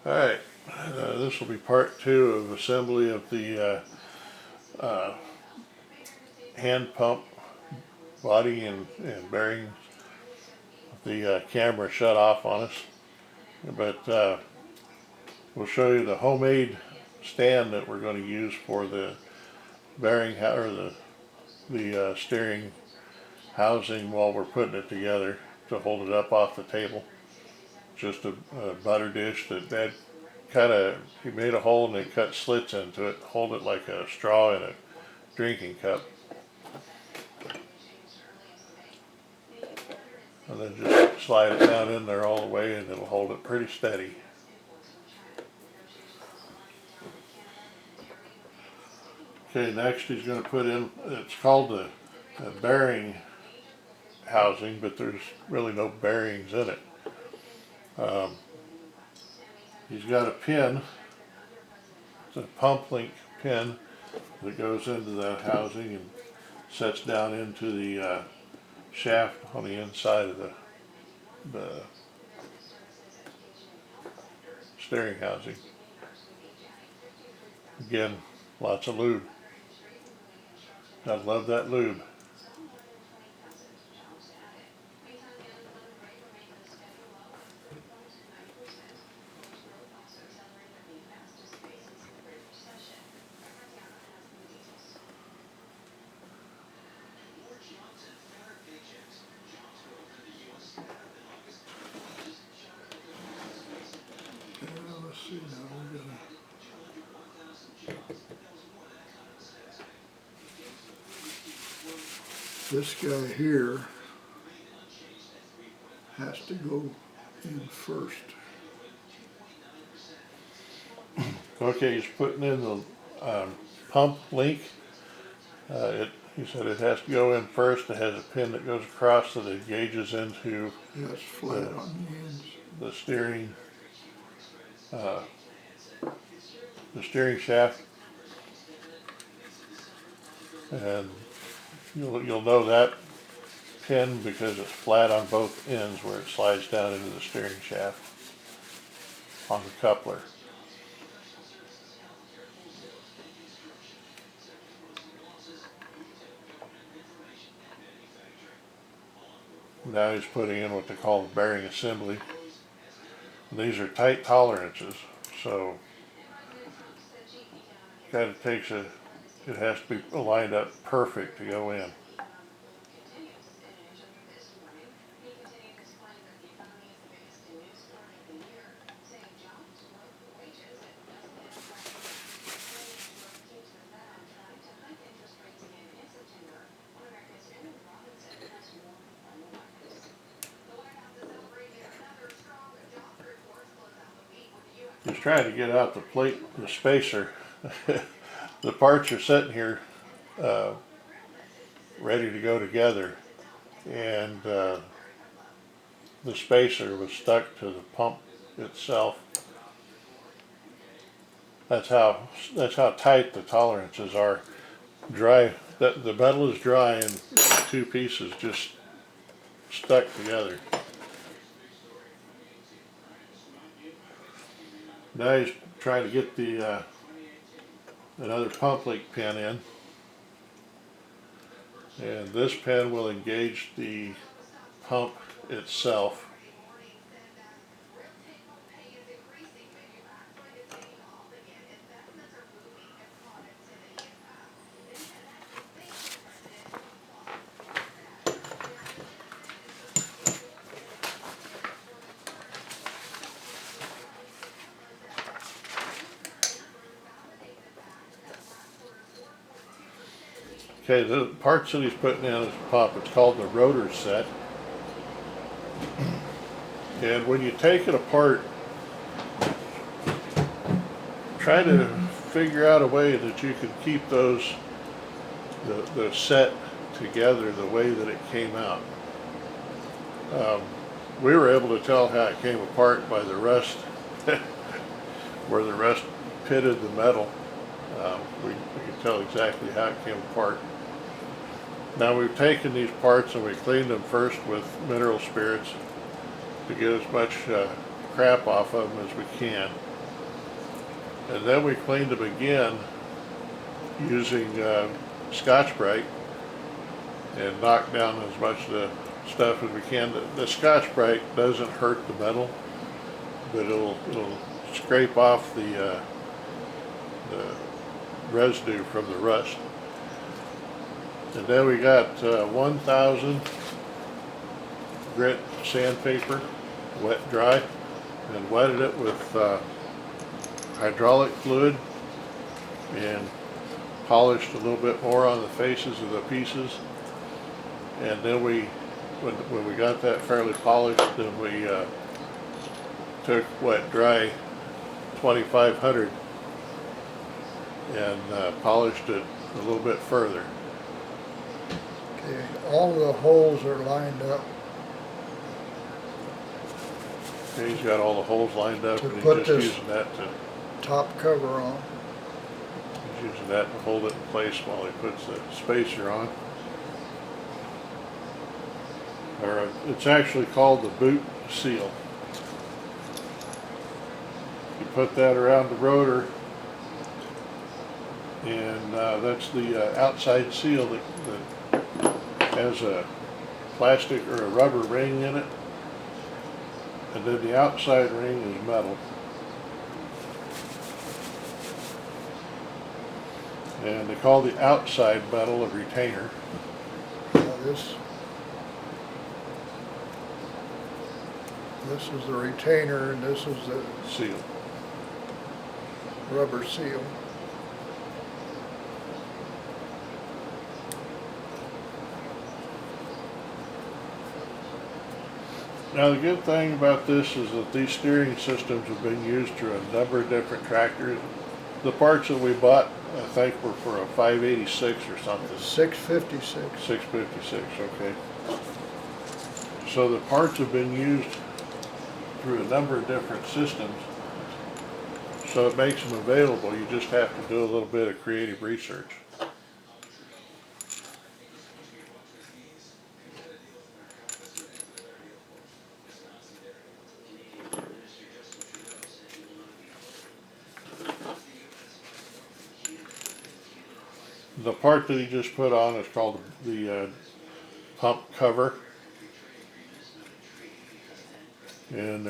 Alright, this will be part 2 of assembly of the hand pump body and bearings. The camera shut off on us, but we'll show you the homemade stand that we're going to use for the bearing or the steering housing while we're putting it together to hold it up off the table. Just a butter dish that Dad he made a hole and then cut slits into it, hold it like a straw in a drinking cup. And then just slide it down in there all the way and it'll hold it pretty steady. Okay, next he's going to put in, it's called the bearing housing, but there's really no bearings in it. He's got a pin, it's a pump link pin that goes into the housing and sets down into the shaft on the inside of the steering housing. Again, lots of lube. I love that lube. Let's see now, we're gonna this guy here has to go in first. Okay, he's putting in the pump link. He said it has to go in first. It has a pin that goes across so that it gauges into it's flat on the steering shaft, and you'll know that pin because it's flat on both ends where it slides down into the steering shaft on the coupler. Now he's putting in what they call the bearing assembly. These are tight tolerances, so it has to be lined up perfect to go in. He's trying to get out the spacer. The parts are sitting here ready to go together, and the spacer was stuck to the pump itself. That's how tight the tolerances are. Dry. The metal is dry, and the two pieces just stuck together. Now he's trying to get the another pump link pin in, and this pin will engage the pump itself. Okay, the parts that he's putting in his pump, it's called the rotor set. And when you take it apart, try to figure out a way that you can keep the set together the way that it came out. We were able to tell how it came apart by the rust, where the rust pitted the metal. We could tell exactly how it came apart. Now we've taken these parts and we cleaned them first with mineral spirits to get as much crap off of them as we can. And then we cleaned them again using Scotch-Brite and knocked down as much of the stuff as we can. The Scotch-Brite doesn't hurt the metal, but it'll scrape off the residue from the rust. And then we got 1000 grit sandpaper, wet dry, and wetted it with hydraulic fluid and polished a little bit more on the faces of the pieces. And then when we got that fairly polished, then we took wet dry 2500 and polished it a little bit further. Okay, all the holes are lined up. Okay, he's got all the holes lined up, and he's just using that to top cover on. He's using that to hold it in place while he puts the spacer on. Or it's actually called the boot seal. You put that around the rotor, and that's the outside seal that has a plastic or a rubber ring in it, and then the outside ring is metal. And they call the outside metal a retainer. Now this is the retainer, and this is the seal. Rubber seal. Now the good thing about this is that these steering systems have been used through a number of different tractors. The parts that we bought, I think, were for a 586 or something. 656. 656, okay. So the parts have been used through a number of different systems, so it makes them available. You just have to do a little bit of creative research. The part that he just put on is called the pump cover, and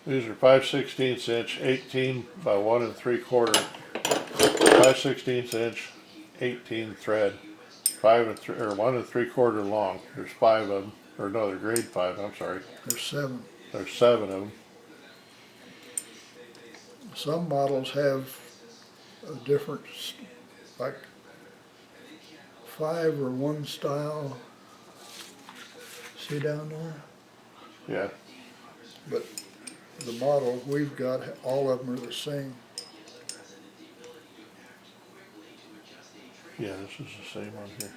these are 5/16 inch, 18 by 1 3/4, 5/16 inch, 18 thread, 1 3/4 long. There's 5 of them, or no, they're grade 5. I'm sorry. There's 7. There's 7 of them. Some models have a different, like 5 or 1 style. See down there? Yeah. But the model we've got, all of them are the same. Yeah, this is the same one here.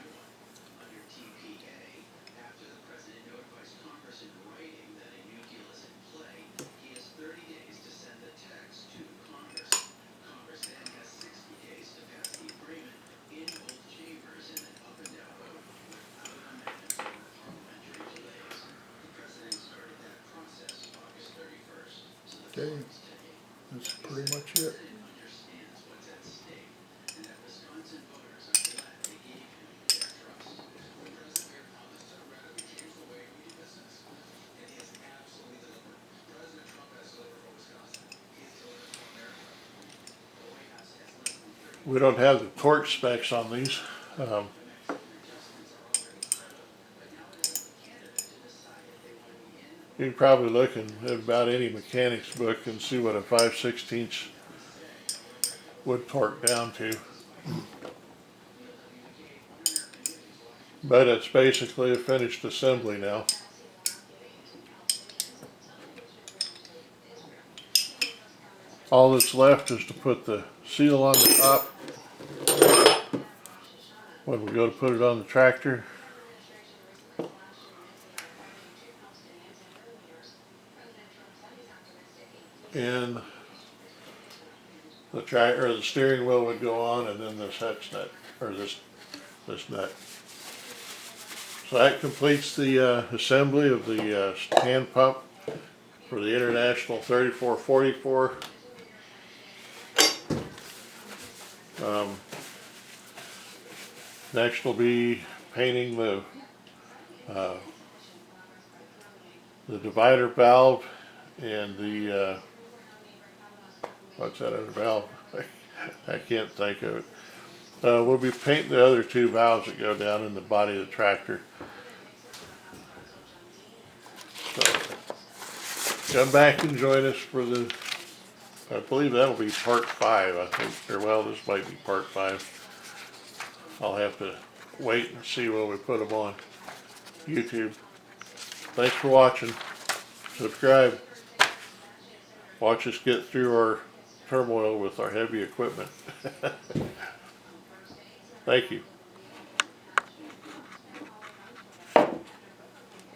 Okay, that's pretty much it. We don't have the torque specs on these. You can probably look in about any mechanic's book and see what a 5/16 would torque down to. But it's basically a finished assembly now. All that's left is to put the seal on the top when we go to put it on the tractor. And the steering wheel would go on, and then this hex nut, or this nut. So that completes the assembly of the hand pump for the International 3444. Next will be painting the divider valve and the what's that other valve? I can't think of it. We'll be painting the other two valves that go down in the body of the tractor. So come back and join us for the, I believe that'll be part 5, I think, or well, this might be part 5. I'll have to wait and see when we put them on YouTube. Thanks for watching. Subscribe. Watch us get through our turmoil with our heavy equipment. Thank you.